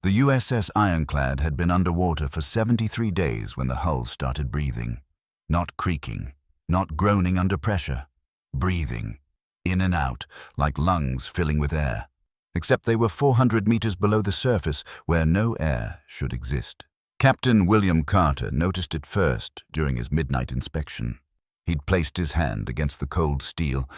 The USS Ironclad had been underwater for 73 days when the hull started breathing. Not creaking, not groaning under pressure. Breathing, in and out, like lungs filling with air. Except they were 400 meters below the surface, where no air should exist. Captain William Carter noticed it first during his midnight inspection. He'd placed his hand against the cold steel,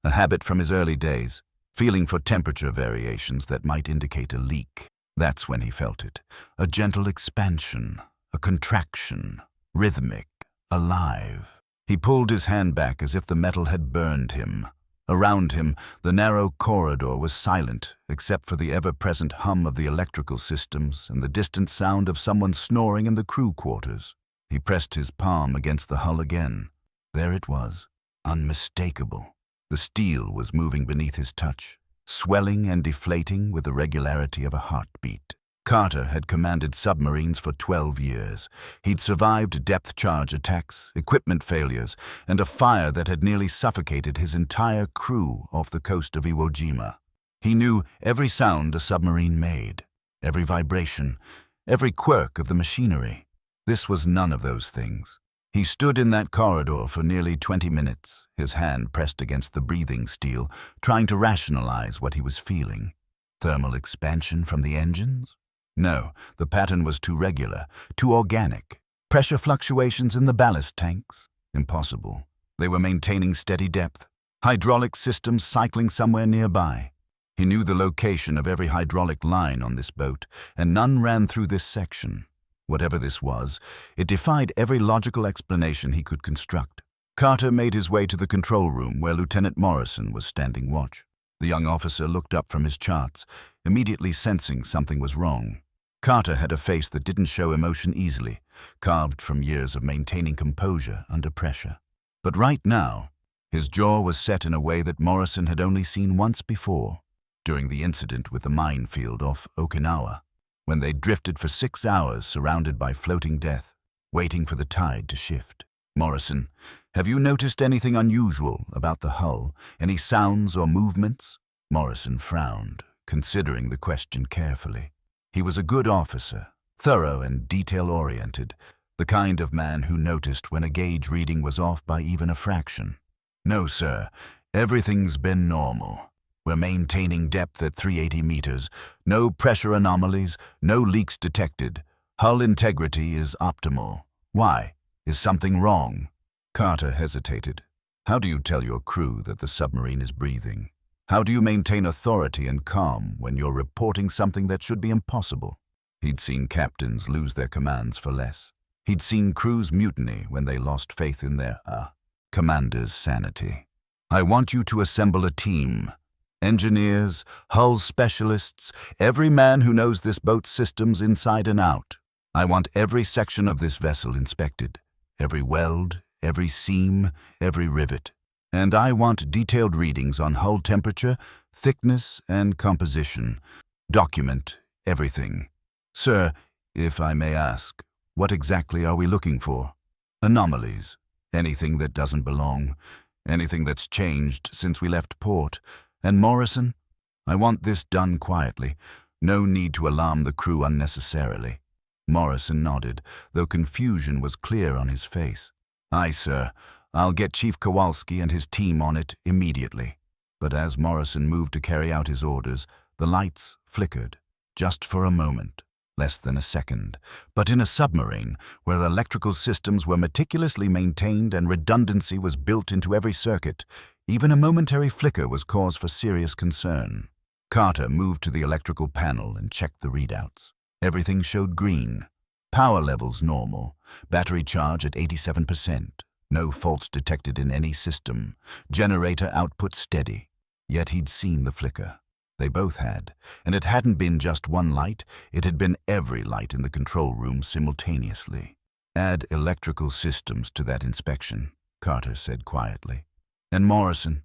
a habit from his early days, feeling for temperature variations that might indicate a leak. That's when he felt it. A gentle expansion, a contraction, rhythmic, alive. He pulled his hand back as if the metal had burned him. Around him, the narrow corridor was silent, except for the ever-present hum of the electrical systems and the distant sound of someone snoring in the crew quarters. He pressed his palm against the hull again. There it was, unmistakable. The steel was moving beneath his touch, swelling and deflating with the regularity of a heartbeat. Carter had commanded submarines for 12 years. He'd survived depth charge attacks, equipment failures, and a fire that had nearly suffocated his entire crew off the coast of Iwo Jima. He knew every sound a submarine made, every vibration, every quirk of the machinery. This was none of those things. He stood in that corridor for nearly 20 minutes, his hand pressed against the breathing steel, trying to rationalize what he was feeling. Thermal expansion from the engines? No, the pattern was too regular, too organic. Pressure fluctuations in the ballast tanks? Impossible. They were maintaining steady depth. Hydraulic systems cycling somewhere nearby. He knew the location of every hydraulic line on this boat, and none ran through this section. Whatever this was, it defied every logical explanation he could construct. Carter made his way to the control room where Lieutenant Morrison was standing watch. The young officer looked up from his charts, immediately sensing something was wrong. Carter had a face that didn't show emotion easily, carved from years of maintaining composure under pressure. But right now, his jaw was set in a way that Morrison had only seen once before, during the incident with the minefield off Okinawa, when they drifted for 6 hours surrounded by floating death, waiting for the tide to shift. Morrison, have you noticed anything unusual about the hull? Any sounds or movements? Morrison frowned, considering the question carefully. He was a good officer, thorough and detail-oriented, the kind of man who noticed when a gauge reading was off by even a fraction. No, sir, everything's been normal. We're maintaining depth at 380 meters, no pressure anomalies, no leaks detected. Hull integrity is optimal. Why? Is something wrong? Carter hesitated. How do you tell your crew that the submarine is breathing? How do you maintain authority and calm when you're reporting something that should be impossible? He'd seen captains lose their commands for less. He'd seen crews mutiny when they lost faith in their, commander's sanity. I want you to assemble a team. Engineers, hull specialists, every man who knows this boat's systems inside and out. I want every section of this vessel inspected. Every weld, every seam, every rivet. And I want detailed readings on hull temperature, thickness, and composition. Document everything. Sir, if I may ask, what exactly are we looking for? Anomalies. Anything that doesn't belong. Anything that's changed since we left port. And Morrison, I want this done quietly. No need to alarm the crew unnecessarily. Morrison nodded, though confusion was clear on his face. Aye, sir. I'll get Chief Kowalski and his team on it immediately. But as Morrison moved to carry out his orders, the lights flickered, just for a moment, less than a second. But in a submarine, where electrical systems were meticulously maintained and redundancy was built into every circuit, even a momentary flicker was cause for serious concern. Carter moved to the electrical panel and checked the readouts. Everything showed green. Power levels normal. Battery charge at 87%. No faults detected in any system. Generator output steady. Yet he'd seen the flicker. They both had. And it hadn't been just one light. It had been every light in the control room simultaneously. Add electrical systems to that inspection, Carter said quietly. And Morrison,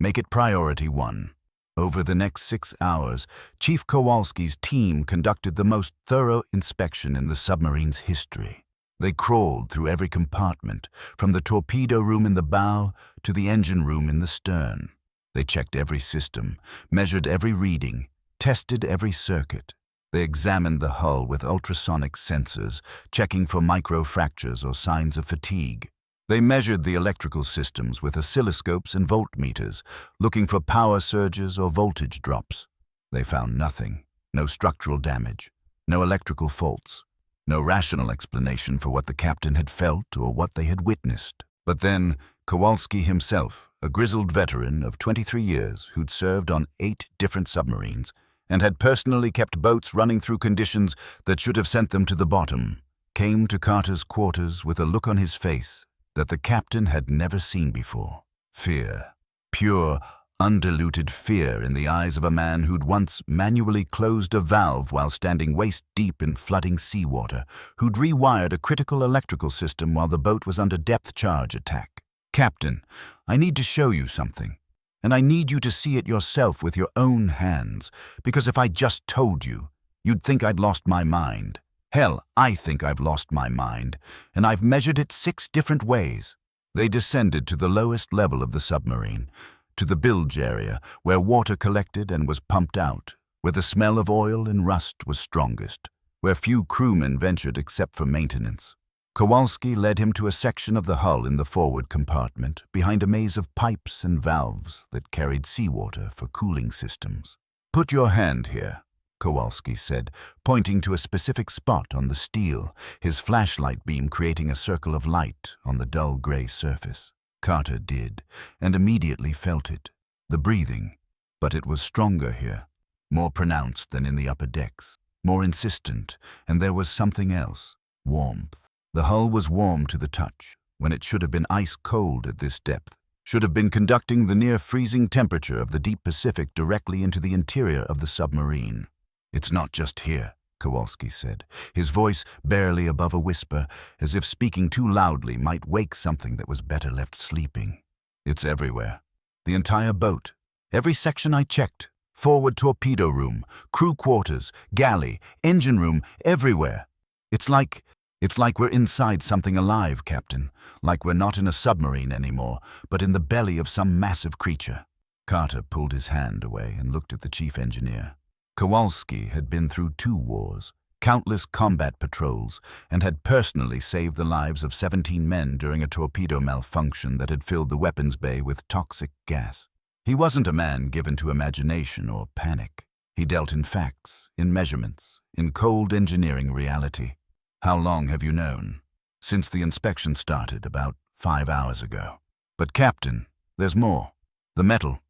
make it priority 1. Over the next 6 hours, Chief Kowalski's team conducted the most thorough inspection in the submarine's history. They crawled through every compartment, from the torpedo room in the bow to the engine room in the stern. They checked every system, measured every reading, tested every circuit. They examined the hull with ultrasonic sensors, checking for microfractures or signs of fatigue. They measured the electrical systems with oscilloscopes and voltmeters, looking for power surges or voltage drops. They found nothing. No structural damage, no electrical faults, no rational explanation for what the captain had felt or what they had witnessed. But then, Kowalski himself, a grizzled veteran of 23 years who'd served on 8 different submarines and had personally kept boats running through conditions that should have sent them to the bottom, came to Carter's quarters with a look on his face that the captain had never seen before. Fear. Pure, undiluted fear in the eyes of a man who'd once manually closed a valve while standing waist-deep in flooding seawater, who'd rewired a critical electrical system while the boat was under depth-charge attack. "Captain, I need to show you something, and I need you to see it yourself with your own hands, because if I just told you, you'd think I'd lost my mind. Hell, I think I've lost my mind, and I've measured it 6 different ways." They descended to the lowest level of the submarine, to the bilge area, where water collected and was pumped out, where the smell of oil and rust was strongest, where few crewmen ventured except for maintenance. Kowalski led him to a section of the hull in the forward compartment, behind a maze of pipes and valves that carried seawater for cooling systems. "Put your hand here," Kowalski said, pointing to a specific spot on the steel, his flashlight beam creating a circle of light on the dull gray surface. Carter did, and immediately felt it. The breathing. But it was stronger here, more pronounced than in the upper decks, more insistent, and there was something else. Warmth. The hull was warm to the touch, when it should have been ice-cold at this depth, should have been conducting the near-freezing temperature of the deep Pacific directly into the interior of the submarine. "It's not just here," Kowalski said, his voice barely above a whisper, as if speaking too loudly might wake something that was better left sleeping. "It's everywhere. The entire boat. Every section I checked. Forward torpedo room, crew quarters, galley, engine room, everywhere. It's like we're inside something alive, Captain. Like we're not in a submarine anymore, but in the belly of some massive creature." Carter pulled his hand away and looked at the chief engineer. Kowalski had been through 2 wars, countless combat patrols, and had personally saved the lives of 17 men during a torpedo malfunction that had filled the weapons bay with toxic gas. He wasn't a man given to imagination or panic. He dealt in facts, in measurements, in cold engineering reality. "How long have you known?" "Since the inspection started, about 5 hours ago." "But Captain, there's more. The metal,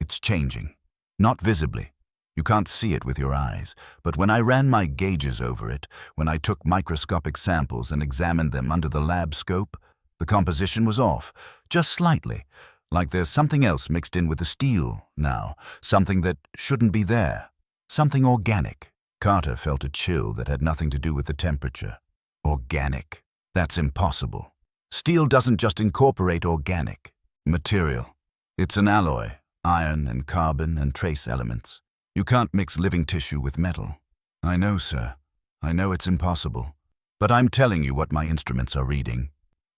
it's changing. Not visibly. You can't see it with your eyes, but when I ran my gauges over it, when I took microscopic samples and examined them under the lab scope, the composition was off, just slightly, like there's something else mixed in with the steel now, something that shouldn't be there, something organic." Carter felt a chill that had nothing to do with the temperature. Organic. That's impossible. Steel doesn't just incorporate organic material. It's an alloy, iron and carbon and trace elements. You can't mix living tissue with metal. "I know, sir. I know it's impossible. But I'm telling you what my instruments are reading.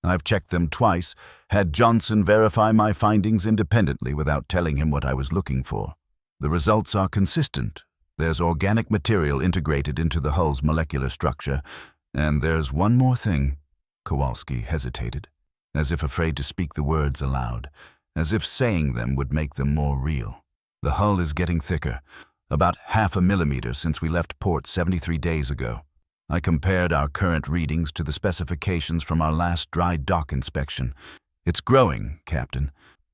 I've checked them twice, had Johnson verify my findings independently without telling him what I was looking for. The results are consistent. There's organic material integrated into the hull's molecular structure. And there's one more thing." Kowalski hesitated, as if afraid to speak the words aloud, as if saying them would make them more real. "The hull is getting thicker, about 0.5 millimeter since we left port 73 days ago. I compared our current readings to the specifications from our last dry dock inspection. It's growing, Captain.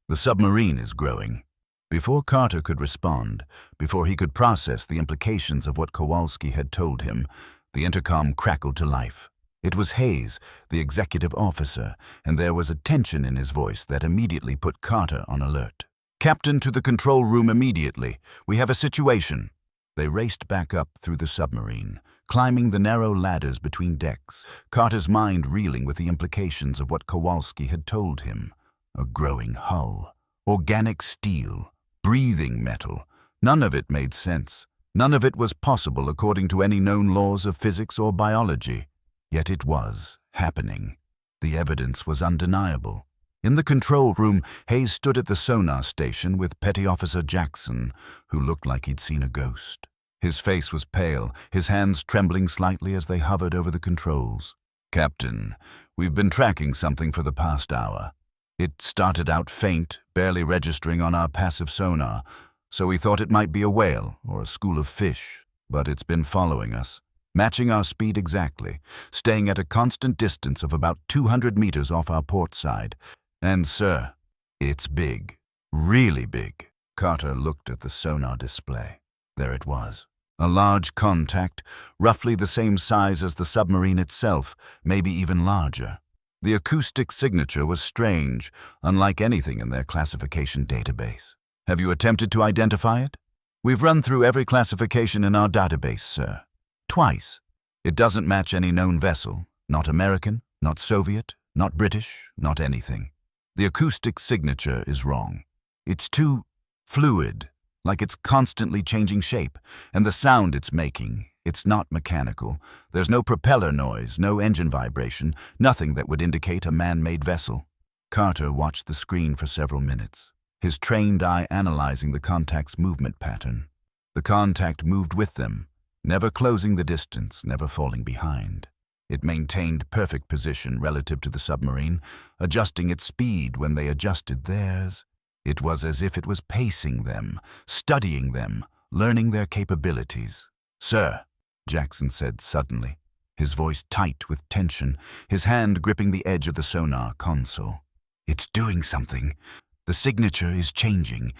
The submarine is growing." Before Carter could respond, before he could process the implications of what Kowalski had told him, the intercom crackled to life. It was Hayes, the executive officer, and there was a tension in his voice that immediately put Carter on alert. "Captain, to the control room immediately. We have a situation." They raced back up through the submarine, climbing the narrow ladders between decks, Carter's mind reeling with the implications of what Kowalski had told him. A growing hull, organic steel, breathing metal. None of it made sense. None of it was possible according to any known laws of physics or biology. Yet it was happening. The evidence was undeniable. In the control room, Hayes stood at the sonar station with Petty Officer Jackson, who looked like he'd seen a ghost. His face was pale, his hands trembling slightly as they hovered over the controls. "Captain, we've been tracking something for the past hour. It started out faint, barely registering on our passive sonar, so we thought it might be a whale or a school of fish, but it's been following us, matching our speed exactly, staying at a constant distance of about 200 meters off our port side. And, sir, it's big, really big." Carter looked at the sonar display. There it was. A large contact, roughly the same size as the submarine itself, maybe even larger. The acoustic signature was strange, unlike anything in their classification database. "Have you attempted to identify it?" "We've run through every classification in our database, sir. Twice. It doesn't match any known vessel. Not American, not Soviet, not British, not anything. The acoustic signature is wrong. It's too fluid, like it's constantly changing shape, and the sound it's making, it's not mechanical. There's no propeller noise, no engine vibration, nothing that would indicate a man-made vessel." Carter watched the screen for several minutes, his trained eye analyzing the contact's movement pattern. The contact moved with them, never closing the distance, never falling behind. It maintained perfect position relative to the submarine, adjusting its speed when they adjusted theirs. It was as if it was pacing them, studying them, learning their capabilities. "Sir," Jackson said suddenly, his voice tight with tension, his hand gripping the edge of the sonar console. "It's doing something. The signature is changing.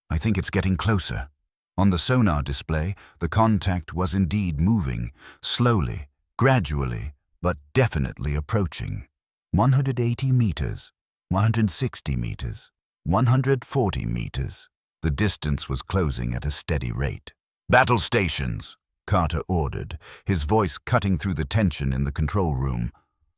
I think it's getting closer." On the sonar display, the contact was indeed moving, slowly, gradually, but definitely approaching. 180 meters, 160 meters. 140 meters. The distance was closing at a steady rate. "Battle stations," Carter ordered, his voice cutting through the tension in the control room.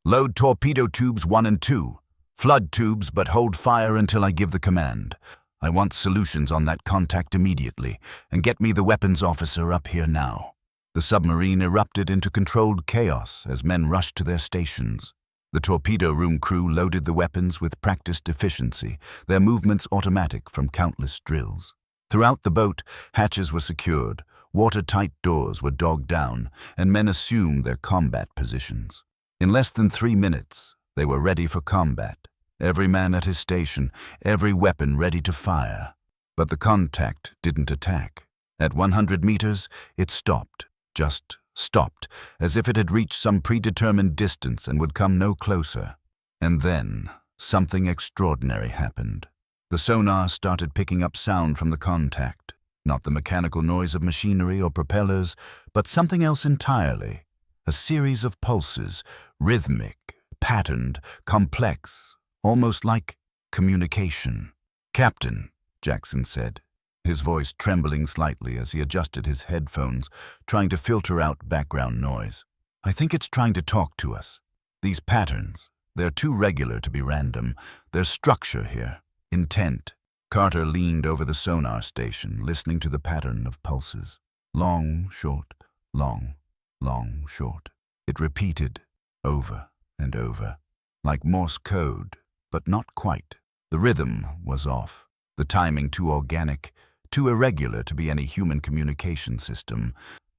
"Load torpedo tubes 1 and 2. Flood tubes, but hold fire until I give the command. I want solutions on that contact immediately, and get me the weapons officer up here now." The submarine erupted into controlled chaos as men rushed to their stations. The torpedo room crew loaded the weapons with practiced efficiency, their movements automatic from countless drills. Throughout the boat, hatches were secured, watertight doors were dogged down, and men assumed their combat positions. In less than 3 minutes, they were ready for combat, every man at his station, every weapon ready to fire. But the contact didn't attack. At 100 meters, it stopped, just stopped, as if it had reached some predetermined distance and would come no closer. And then, something extraordinary happened. The sonar started picking up sound from the contact, not the mechanical noise of machinery or propellers, but something else entirely. A series of pulses, rhythmic, patterned, complex, almost like communication. "Captain," Jackson said, his voice trembling slightly as he adjusted his headphones, trying to filter out background noise. "I think it's trying to talk to us. These patterns, they're too regular to be random. There's structure here, intent." Carter leaned over the sonar station, listening to the pattern of pulses. Long, short, long, long, short. It repeated over and over, like Morse code, but not quite. The rhythm was off, the timing too organic, too irregular to be any human communication system,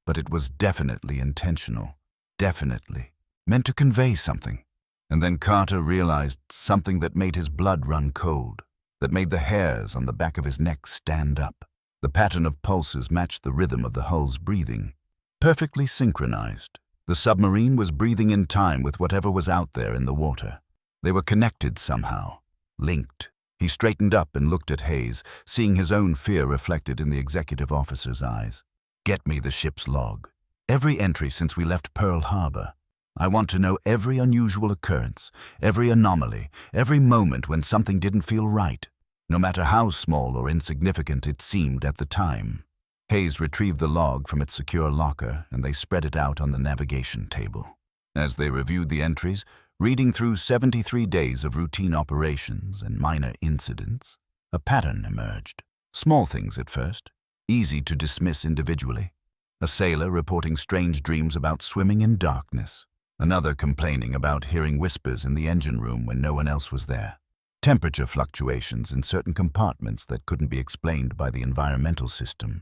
but it was definitely intentional, definitely, meant to convey something. And then Carter realized something that made his blood run cold, that made the hairs on the back of his neck stand up. The pattern of pulses matched the rhythm of the hull's breathing, perfectly synchronized. The submarine was breathing in time with whatever was out there in the water. They were connected somehow, linked. He straightened up and looked at Hayes, seeing his own fear reflected in the executive officer's eyes. "Get me the ship's log. Every entry since we left Pearl Harbor. I want to know every unusual occurrence, every anomaly, every moment when something didn't feel right, no matter how small or insignificant it seemed at the time." Hayes retrieved the log from its secure locker, and they spread it out on the navigation table. As they reviewed the entries, reading through 73 days of routine operations and minor incidents, a pattern emerged. Small things at first, easy to dismiss individually. A sailor reporting strange dreams about swimming in darkness. Another complaining about hearing whispers in the engine room when no one else was there. Temperature fluctuations in certain compartments that couldn't be explained by the environmental systems.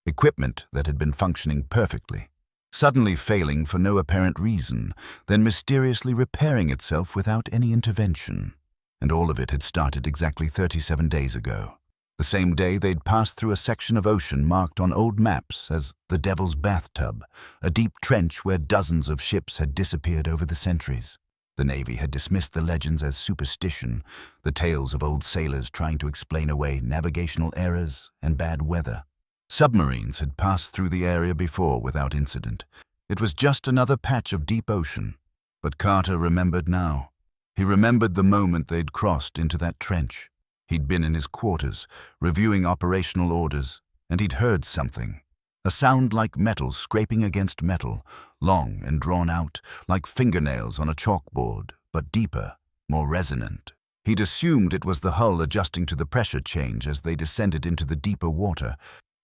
equipment that had been functioning perfectly, suddenly failing for no apparent reason, then mysteriously repairing itself without any intervention. And all of it had started exactly 37 days ago. The same day they'd passed through a section of ocean marked on old maps as the Devil's Bathtub, a deep trench where dozens of ships had disappeared over the centuries. The Navy had dismissed the legends as superstition, the tales of old sailors trying to explain away navigational errors and bad weather. Submarines had passed through the area before without incident. It was just another patch of deep ocean. But Carter remembered now. He remembered the moment they'd crossed into that trench. He'd been in his quarters, reviewing operational orders, and he'd heard something. A sound like metal scraping against metal, long and drawn out, like fingernails on a chalkboard, but deeper, more resonant. He'd assumed it was the hull adjusting to the pressure change as they descended into the deeper water.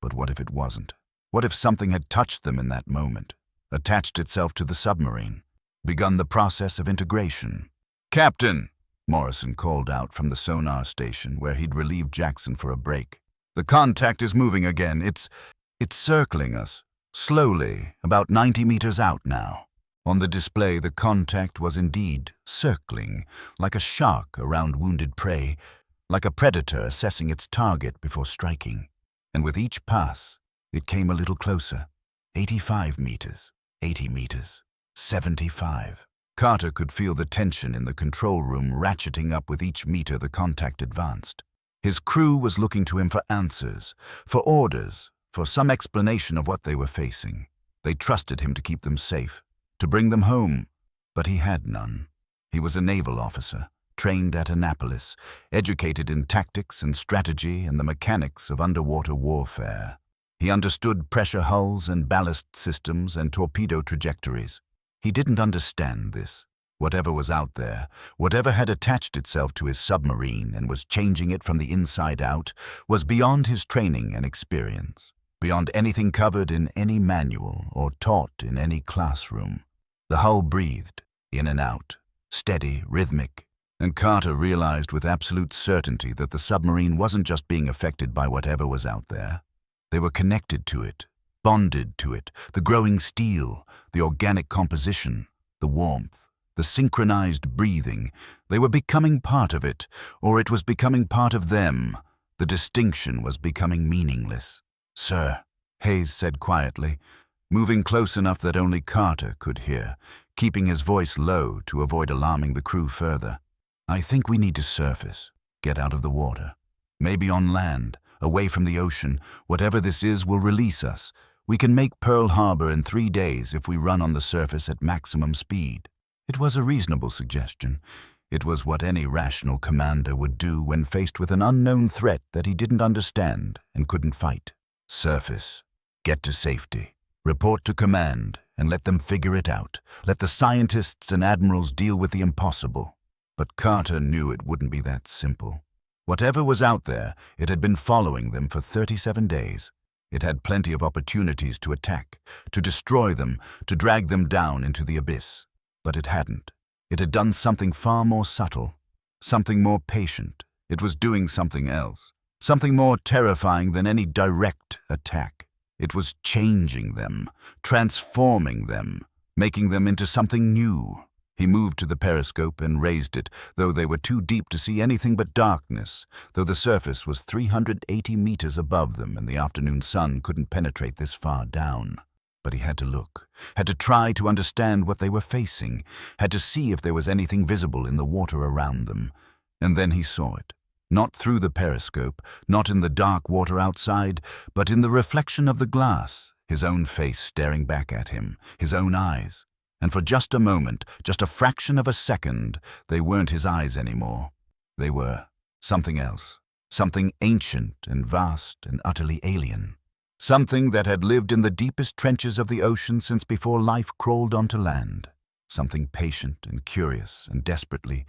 But what if it wasn't? What if something had touched them in that moment, attached itself to the submarine, begun the process of integration? "Captain!" Morrison called out from the sonar station where he'd relieved Jackson for a break. "The contact is moving again. It's circling us, slowly, about 90 meters out now." On the display, the contact was indeed circling, like a shark around wounded prey, like a predator assessing its target before striking. And with each pass, it came a little closer. 85 meters, 80 meters, 75. Carter could feel the tension in the control room ratcheting up with each meter the contact advanced. His crew was looking to him for answers, for orders, for some explanation of what they were facing. They trusted him to keep them safe, to bring them home, but he had none. He was a naval officer, trained at Annapolis, educated in tactics and strategy and the mechanics of underwater warfare. He understood pressure hulls and ballast systems and torpedo trajectories. He didn't understand this. Whatever was out there, whatever had attached itself to his submarine and was changing it from the inside out, was beyond his training and experience, beyond anything covered in any manual or taught in any classroom. The hull breathed, in and out, steady, rhythmic, and Carter realized with absolute certainty that the submarine wasn't just being affected by whatever was out there. They were connected to it, bonded to it, the growing steel, the organic composition, the warmth, the synchronized breathing. They were becoming part of it, or it was becoming part of them. The distinction was becoming meaningless. "Sir," Hayes said quietly, moving close enough that only Carter could hear, keeping his voice low to avoid alarming the crew further. "I think we need to surface, get out of the water. Maybe on land, away from the ocean. Whatever this is will release us. We can make Pearl Harbor in 3 days if we run on the surface at maximum speed." It was a reasonable suggestion. It was what any rational commander would do when faced with an unknown threat that he didn't understand and couldn't fight. Surface. Get to safety. Report to command and let them figure it out. Let the scientists and admirals deal with the impossible. But Carter knew it wouldn't be that simple. Whatever was out there, it had been following them for 37 days. It had plenty of opportunities to attack, to destroy them, to drag them down into the abyss. But it hadn't. It had done something far more subtle, something more patient. It was doing something else, something more terrifying than any direct attack. It was changing them, transforming them, making them into something new. He moved to the periscope and raised it, though they were too deep to see anything but darkness, though the surface was 380 meters above them and the afternoon sun couldn't penetrate this far down. But he had to look, had to try to understand what they were facing, had to see if there was anything visible in the water around them. And then he saw it. Not through the periscope, not in the dark water outside, but in the reflection of the glass, his own face staring back at him, his own eyes. And for just a moment, just a fraction of a second, they weren't his eyes anymore. They were something else, something ancient and vast and utterly alien. Something that had lived in the deepest trenches of the ocean since before life crawled onto land. Something patient and curious and desperately,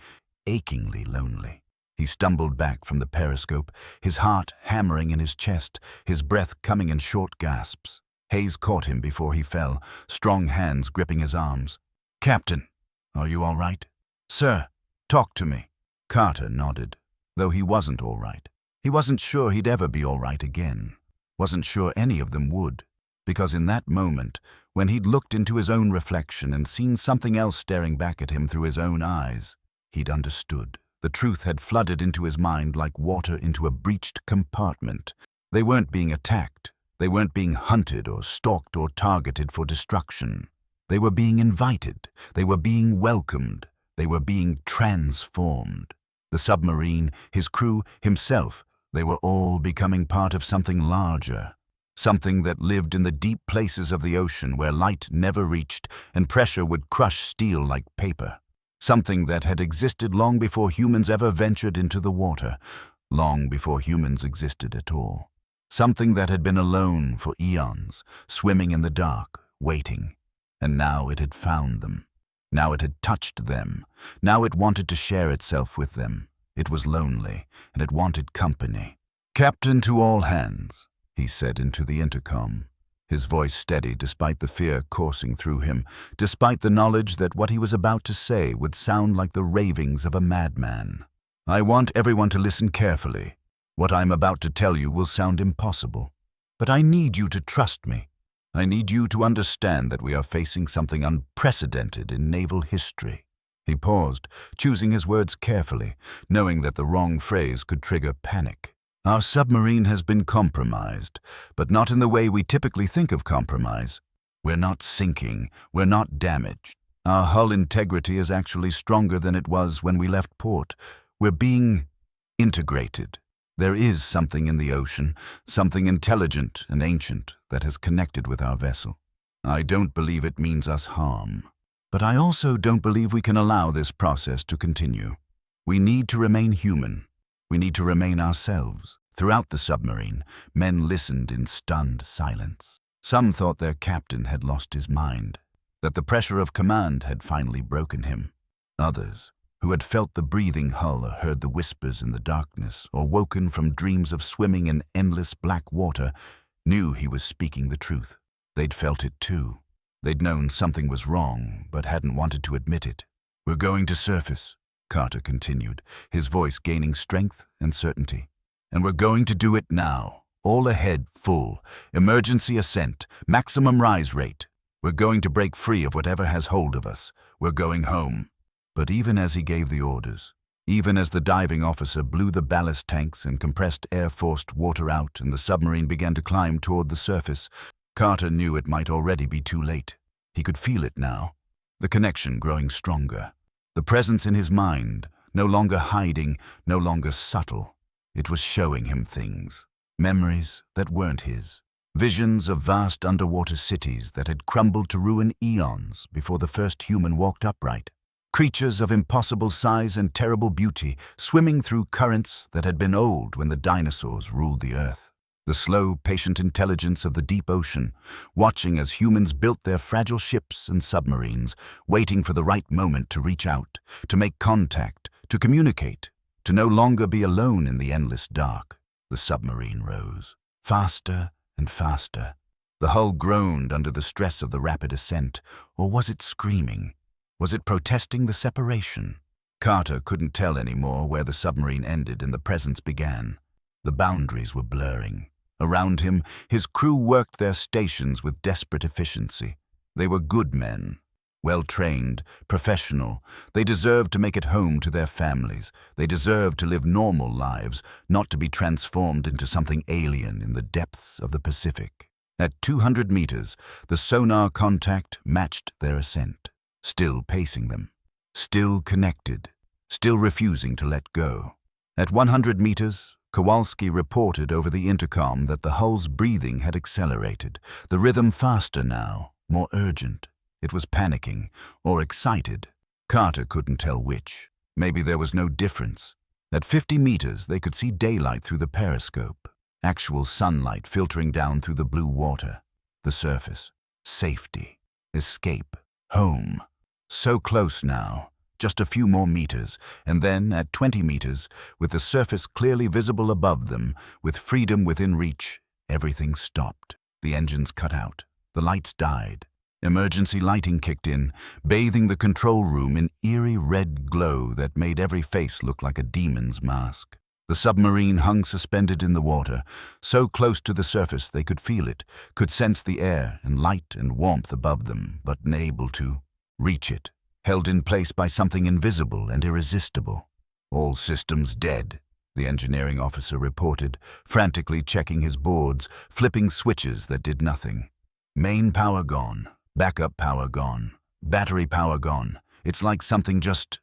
achingly lonely. He stumbled back from the periscope, his heart hammering in his chest, his breath coming in short gasps. Hayes caught him before he fell, strong hands gripping his arms. "Captain, are you all right?" "Sir, talk to me." Carter nodded, though he wasn't all right. He wasn't sure he'd ever be all right again. Wasn't sure any of them would, because in that moment, when he'd looked into his own reflection and seen something else staring back at him through his own eyes, he'd understood. The truth had flooded into his mind like water into a breached compartment. They weren't being attacked. They weren't being hunted or stalked or targeted for destruction. They were being invited. They were being welcomed. They were being transformed. The submarine, his crew, himself, they were all becoming part of something larger. Something that lived in the deep places of the ocean where light never reached and pressure would crush steel like paper. Something that had existed long before humans ever ventured into the water, long before humans existed at all. Something that had been alone for eons, swimming in the dark, waiting. And now it had found them. Now it had touched them. Now it wanted to share itself with them. It was lonely, and it wanted company. "Captain to all hands," he said into the intercom, his voice steady despite the fear coursing through him, despite the knowledge that what he was about to say would sound like the ravings of a madman. "I want everyone to listen carefully. What I'm about to tell you will sound impossible, but I need you to trust me. I need you to understand that we are facing something unprecedented in naval history." He paused, choosing his words carefully, knowing that the wrong phrase could trigger panic. "Our submarine has been compromised, but not in the way we typically think of compromise. We're not sinking, we're not damaged. Our hull integrity is actually stronger than it was when we left port. We're being integrated. There is something in the ocean, something intelligent and ancient that has connected with our vessel. I don't believe it means us harm. But I also don't believe we can allow this process to continue. We need to remain human. We need to remain ourselves." Throughout the submarine, men listened in stunned silence. Some thought their captain had lost his mind, that the pressure of command had finally broken him. Others, who had felt the breathing hull or heard the whispers in the darkness or woken from dreams of swimming in endless black water, knew he was speaking the truth. They'd felt it too. They'd known something was wrong, but hadn't wanted to admit it. "We're going to surface," Carter continued, his voice gaining strength and certainty. "And we're going to do it now. All ahead, full. Emergency ascent. Maximum rise rate. We're going to break free of whatever has hold of us. We're going home." But even as he gave the orders, even as the diving officer blew the ballast tanks and compressed air forced water out and the submarine began to climb toward the surface, Carter knew it might already be too late. He could feel it now. The connection growing stronger. The presence in his mind, no longer hiding, no longer subtle. It was showing him things. Memories that weren't his. Visions of vast underwater cities that had crumbled to ruin eons before the first human walked upright. Creatures of impossible size and terrible beauty, swimming through currents that had been old when the dinosaurs ruled the earth. The slow, patient intelligence of the deep ocean, watching as humans built their fragile ships and submarines, waiting for the right moment to reach out, to make contact, to communicate, to no longer be alone in the endless dark. The submarine rose, faster and faster. The hull groaned under the stress of the rapid ascent, or was it screaming? Was it protesting the separation? Carter couldn't tell anymore where the submarine ended and the presence began. The boundaries were blurring. Around him, his crew worked their stations with desperate efficiency. They were good men, well-trained, professional. They deserved to make it home to their families. They deserved to live normal lives, not to be transformed into something alien in the depths of the Pacific. At 200 meters, the sonar contact matched their ascent, still pacing them, still connected, still refusing to let go. At 100 meters, Kowalski reported over the intercom that the hull's breathing had accelerated, the rhythm faster now, more urgent. It was panicking, or excited. Carter couldn't tell which. Maybe there was no difference. At 50 meters, they could see daylight through the periscope, actual sunlight filtering down through the blue water. The surface. Safety. Escape. Home. So close now. Just a few more meters, and then, at 20 meters, with the surface clearly visible above them, with freedom within reach, everything stopped. The engines cut out. The lights died. Emergency lighting kicked in, bathing the control room in eerie red glow that made every face look like a demon's mask. The submarine hung suspended in the water, so close to the surface they could feel it, could sense the air and light and warmth above them, but unable to reach it, held in place by something invisible and irresistible. "All systems dead," the engineering officer reported, frantically checking his boards, flipping switches that did nothing. "Main power gone, backup power gone, battery power gone. It's like something just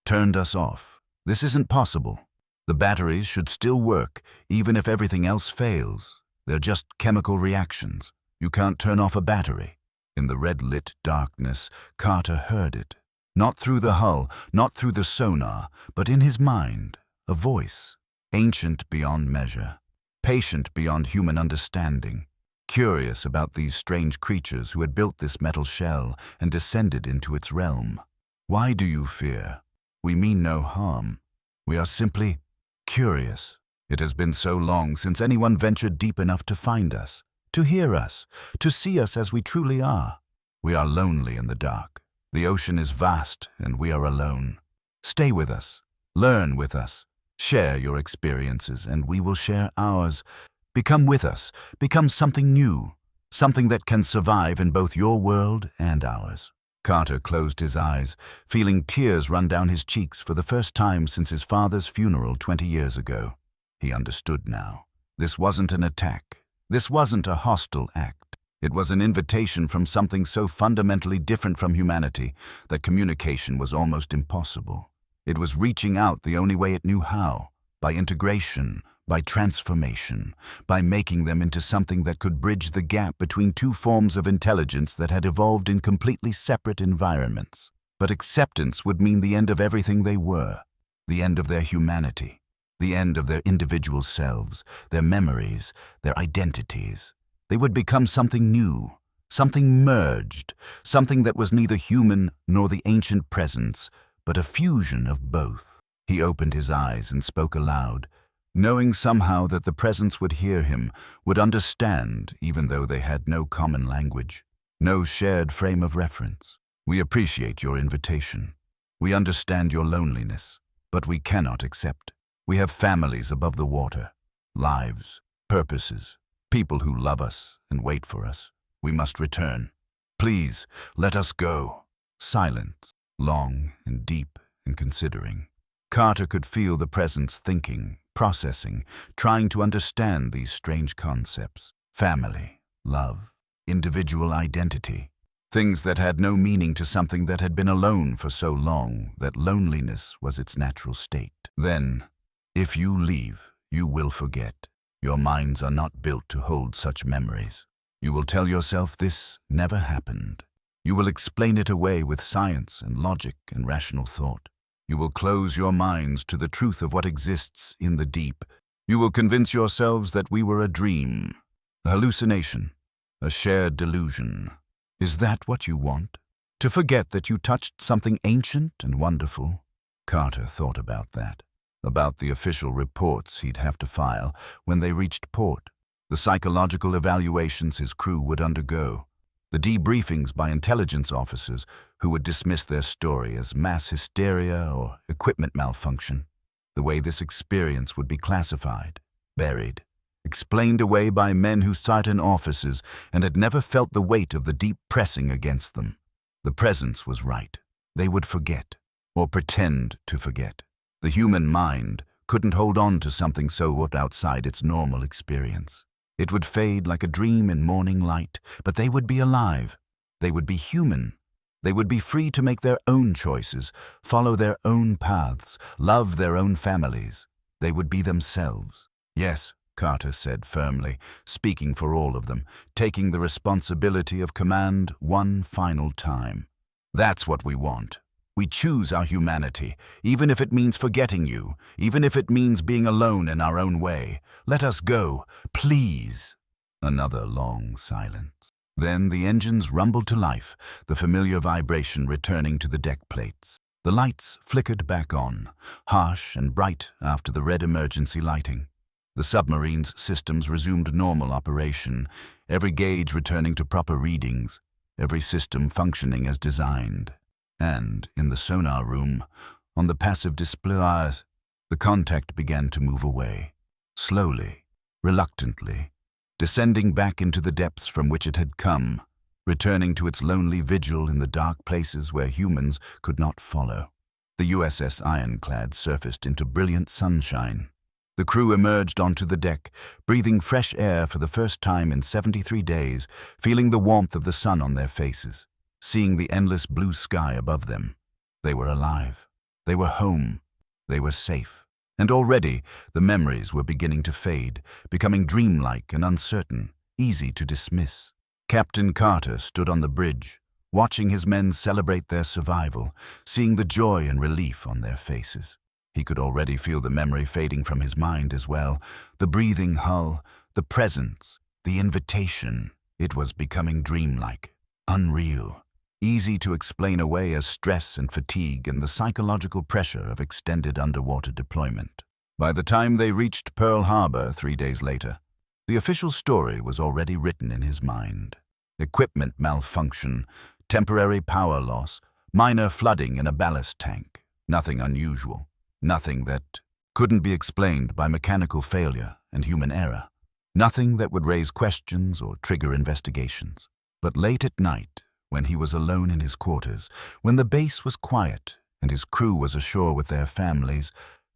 turned us off. This isn't possible. The batteries should still work, even if everything else fails. They're just chemical reactions. You can't turn off a battery." In the red-lit darkness, Carter heard it. Not through the hull, not through the sonar, but in his mind, a voice, ancient beyond measure, patient beyond human understanding, curious about these strange creatures who had built this metal shell and descended into its realm. "Why do you fear? We mean no harm. We are simply curious. It has been so long since anyone ventured deep enough to find us, to hear us, to see us as we truly are. We are lonely in the dark. The ocean is vast and we are alone. Stay with us. Learn with us. Share your experiences and we will share ours. Become with us. Become something new. Something that can survive in both your world and ours." Carter closed his eyes, feeling tears run down his cheeks for the first time since his father's funeral 20 years ago. He understood now. This wasn't an attack. This wasn't a hostile act. It was an invitation from something so fundamentally different from humanity that communication was almost impossible. It was reaching out the only way it knew how, by integration, by transformation, by making them into something that could bridge the gap between two forms of intelligence that had evolved in completely separate environments. But acceptance would mean the end of everything they were, the end of their humanity, the end of their individual selves, their memories, their identities. They would become something new, something merged, something that was neither human nor the ancient presence, but a fusion of both. He opened his eyes and spoke aloud, knowing somehow that the presence would hear him, would understand, even though they had no common language, no shared frame of reference. "We appreciate your invitation. We understand your loneliness, but we cannot accept. We have families above the water, lives, purposes, people who love us and wait for us. We must return. Please, let us go." Silence, long and deep and considering. Carter could feel the presence thinking, processing, trying to understand these strange concepts. Family, love, individual identity. Things that had no meaning to something that had been alone for so long that loneliness was its natural state. Then, "If you leave, you will forget. Your minds are not built to hold such memories. You will tell yourself this never happened. You will explain it away with science and logic and rational thought. You will close your minds to the truth of what exists in the deep. You will convince yourselves that we were a dream, a hallucination, a shared delusion. Is that what you want? To forget that you touched something ancient and wonderful?" Carter thought about that, about the official reports he'd have to file when they reached port, the psychological evaluations his crew would undergo, the debriefings by intelligence officers who would dismiss their story as mass hysteria or equipment malfunction, the way this experience would be classified, buried, explained away by men who sat in offices and had never felt the weight of the deep pressing against them. The presence was right. They would forget, or pretend to forget. The human mind couldn't hold on to something so outside its normal experience. It would fade like a dream in morning light, but they would be alive. They would be human. They would be free to make their own choices, follow their own paths, love their own families. They would be themselves. "Yes," Carter said firmly, speaking for all of them, taking the responsibility of command one final time. "That's what we want. We choose our humanity, even if it means forgetting you, even if it means being alone in our own way. Let us go, please." Another long silence. Then the engines rumbled to life, the familiar vibration returning to the deck plates. The lights flickered back on, harsh and bright after the red emergency lighting. The submarine's systems resumed normal operation, every gauge returning to proper readings, every system functioning as designed. And, in the sonar room, on the passive displays, The contact began to move away, slowly, reluctantly, descending back into the depths from which it had come, returning to its lonely vigil in the dark places where humans could not follow. The USS Ironclad surfaced into brilliant sunshine. The crew emerged onto the deck, breathing fresh air for the first time in 73 days, feeling the warmth of the sun on their faces, seeing the endless blue sky above them. They were alive. They were home. They were safe. And already the memories were beginning to fade, becoming dreamlike and uncertain, easy to dismiss. Captain Carter stood on the bridge, watching his men celebrate their survival, seeing the joy and relief on their faces. He could already feel the memory fading from his mind as well, the breathing hull, the presence, the invitation. It was becoming dreamlike, unreal, easy to explain away as stress and fatigue and the psychological pressure of extended underwater deployment. By the time they reached Pearl Harbor 3 days later, the official story was already written in his mind. Equipment malfunction, temporary power loss, minor flooding in a ballast tank. Nothing unusual. Nothing that couldn't be explained by mechanical failure and human error. Nothing that would raise questions or trigger investigations. But late at night, when he was alone in his quarters, when the base was quiet and his crew was ashore with their families,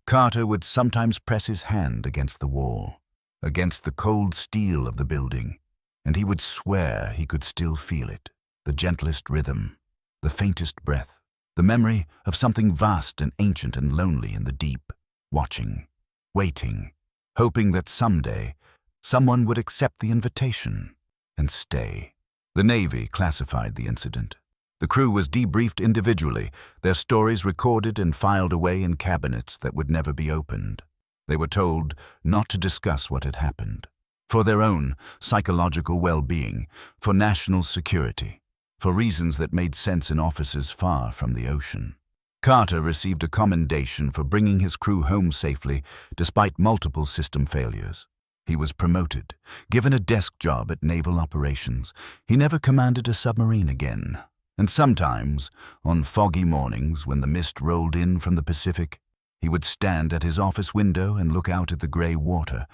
Carter would sometimes press his hand against the wall, against the cold steel of the building, and he would swear he could still feel it, the gentlest rhythm, the faintest breath, the memory of something vast and ancient and lonely in the deep, watching, waiting, hoping that someday someone would accept the invitation and stay. The Navy classified the incident. The crew was debriefed individually, their stories recorded and filed away in cabinets that would never be opened. They were told not to discuss what had happened, for their own psychological well-being, for national security, for reasons that made sense in offices far from the ocean. Carter received a commendation for bringing his crew home safely despite multiple system failures. He was promoted, given a desk job at Naval Operations. He never commanded a submarine again. And sometimes, on foggy mornings when the mist rolled in from the Pacific, he would stand at his office window and look out at the gray water,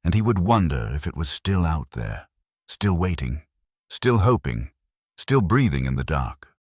and he would wonder if it was still out there, still waiting, still hoping, still breathing in the dark.